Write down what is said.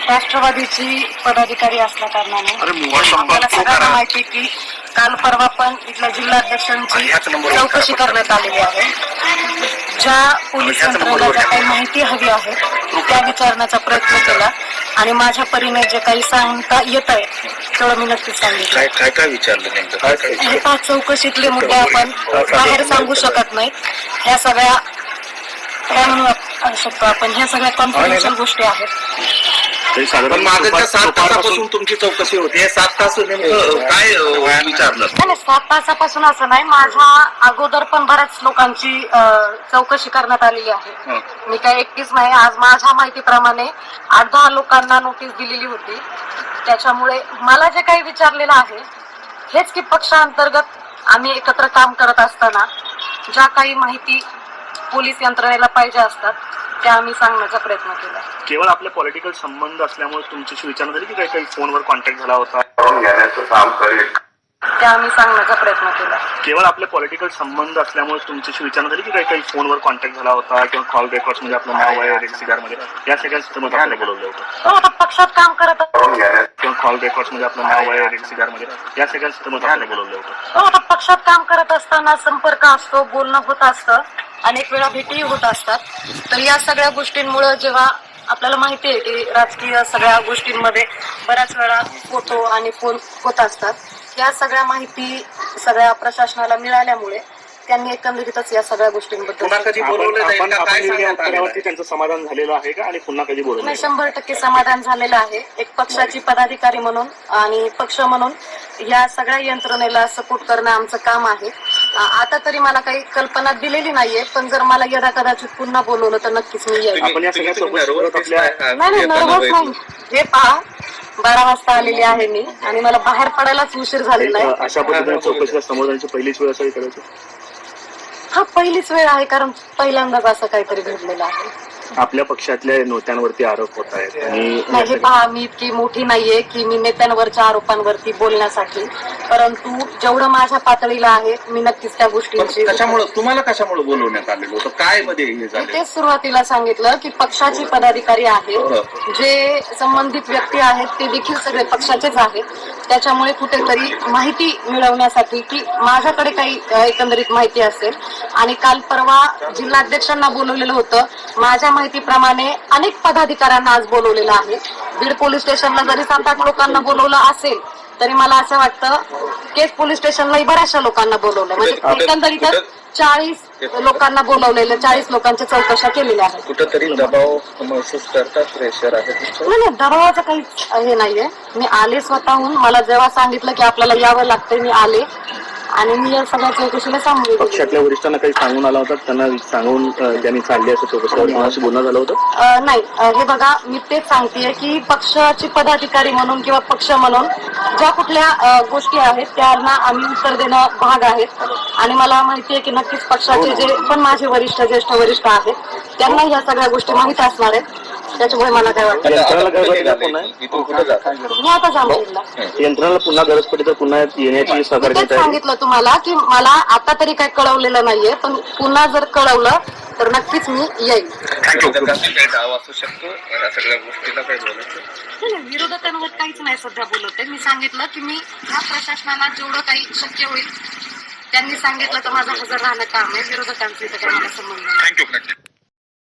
राष्ट्रवादीची पदाधिकारी असल्या कारणाने आपल्याला सगळ्यांना माहिती की काल परवा पण इथल्या जिल्हाध्यक्षांची चौकशी करण्यात आलेली आहे. ज्या पोलीस यंत्रणेला ज्या काही माहिती हवी आहे त्या विचारण्याचा प्रयत्न केला आणि माझ्या परीने जे काही सांगता येत आहे तेवढं मी नक्कीच सांगितलं. काय काय विचारलं नेमकं? हे पाच चौकशीतले मुद्दे आपण बाहेर सांगू शकत नाही. ह्या सगळ्या काय म्हणू शकतो आपण, ह्या सगळ्या कॉन्फिडेन्शियल गोष्टी आहेत. पण मागच्या 7 तासापासून तुमची चौकशी होती. 7 तास नेमकं काय विचारलं? नाही, 7 तासापासून असं नाही, माझ्या अगोदर पण बऱ्याच लोकांची चौकशी करण्यात आलेली आहे. मी काय एकटीच नाही. आज माझ्या माहितीप्रमाणे 8-10 लोकांना नोटीस दिलेली होती. त्याच्यामुळे मला जे काही विचारलेलं आहे हेच की पक्षांतर्गत आम्ही एकत्र काम करत असताना ज्या काही माहिती पोलीस यंत्रणेला पाहिजे असतात त्या आम्ही सांगण्याचा प्रयत्न केला. केवळ आपले पॉलिटिकल संबंध असल्यामुळे तुमच्याशी विचारणा झाली की काही फोनवर कॉन्टॅक्ट झाला होता? त्या आम्ही सांगण्याचा प्रयत्न केला. केवळ आपले पॉलिटिकल संबंध असल्यामुळे तुमच्याशी विचारणा झाली की काही फोनवर कॉन्टॅक्ट झाला होता किंवा कॉल रेकॉर्ड्स मध्ये आपलं नाव आहे रेक्सिगार मध्ये, या सगळ्या सिस्टममध्ये आपल्याला बोलवलं होतं? आता पक्षात काम करत किंवा कॉल रेकॉर्ड्स मध्ये आपलं नाव आहे रेक्सिगार मध्ये, या सगळ्या सिस्टममध्ये आपल्याला बोलवलं होतं? आता पक्षात काम करत असताना संपर्क असतो, बोलणं होत असतं, अनेक वेळा भेटीही होत असतात. तर या सगळ्या गोष्टींमुळे जेव्हा आपल्याला माहिती आहे की राजकीय सगळ्या गोष्टींमध्ये बऱ्याच वेळा फोटो आणि फोन होत असतात, या सगळ्या माहिती सगळ्या प्रशासनाला मिळाल्यामुळे त्यांनी एकंदरीतच या सगळ्या गोष्टींबद्दल त्यांचं समाधान झालेलं आहे का आणि पुन्हा कधी बोलवलं? 100% समाधान झालेलं आहे. एक पक्षाची पदाधिकारी म्हणून आणि पक्ष म्हणून या सगळ्या यंत्रणेला सपोर्ट करणं आमचं काम आहे. आता तरी मला काही कल्पना दिलेली नाहीये, पण जर मला यदा कदाचित पुन्हा बोलवलं तर नक्कीच मी येईल. आपण या सगळ्या नाही, नर्वस नाही. हे पहा, 12 वाजता आलेली आहे मी आणि मला बाहेर पडायलाच उशीर झालेला आहे. अशा पद्धतीने चौकशीला समोर जाण्याची पहिलीच वेळ असावी करायची? हा, पहिलीच वेळ आहे, कारण पहिल्यांदाच असं काहीतरी घडलेलं आहे. आपल्या पक्षातल्या नेत्यांवरती आरोप होत आहेत आणि नाही, पहा, मी इतकी मोठी नाहीये की मी नेत्यांवरच्या आरोपांवरती बोलण्यासाठी, परंतु जेवढं माझ्या पातळीला आहे मी नक्कीच त्या गोष्टींची. तुम्हाला कशामुळे बोलवण्यात आलेलं होतं? काय मध्ये हे झालं? तेच सुरुवातीला सांगितलं की पक्षाची पदाधिकारी आहेत, जे संबंधित व्यक्ती आहेत ते देखील सगळे पक्षाचेच आहेत. त्याच्यामुळे कुठेतरी माहिती मिळवण्यासाठी की माझ्याकडे काही एकंदरीत माहिती असेल, आणि काल परवा जिल्हाध्यक्षांना बोलवलेलं होतं. माझ्या माहितीप्रमाणे अनेक पदाधिकाऱ्यांना आज बोलवलेलं आहे. बीड पोलीस स्टेशनला जरी 7-8 लोकांना बोलवलं असेल तरी मला असं वाटतं केस पोलीस स्टेशनलाही बऱ्याचशा लोकांना बोलवलं, म्हणजे एकंदरीतच 40 लोकांना बोलवलेलं, 40 लोकांच्या चौकशा केलेल्या आहेत. कुठंतरी दबाव महसूस करतात, प्रेशर आहे? नाही, दबावाचं काहीच हे नाहीये. मी आले स्वतःहून. मला जेव्हा सांगितलं की आपल्याला यावं लागतंय मी आले आणि मी या सगळ्या चौकशीला सांगून पक्षातल्या वरिष्ठांना काही सांगून आला होता, त्यांना सांगून त्यांनी चालली असं चौकशीवर कोणाशी बोलणं झालं होतं? नाही, हे बघा, मी तेच सांगतेय की पक्षाची पदाधिकारी म्हणून किंवा पक्ष म्हणून ज्या कुठल्या गोष्टी आहेत त्यांना आम्ही उत्तर देणं भाग आहेत, आणि मला माहिती आहे की नक्कीच पक्षाचे जे पण माझे वरिष्ठ, ज्येष्ठ वरिष्ठ आहेत त्यांना ह्या सगळ्या गोष्टी माहित असणार आहेत. त्याच्यामुळे मला काय वाटतं, मी आता जांभूळला यंत्रणाला पुन्हा गरज पडली तर पुन्हा येण्याची तेच सांगितलं तुम्हाला की मला आता तरी काही कळवलेलं नाहीये, पण पुन्हा जर कळवलं तर नक्कीच मी येईल. विरोधकांवर काहीच नाही सध्या बोलत. मी सांगितलं की मी ह्या प्रशासनाला जेवढं काही शक्य होईल त्यांनी सांगितलं तर माझं हजर राहणं काम आहे. विरोधकांचं इथं काही मला संबंध नाही. थँक्यू.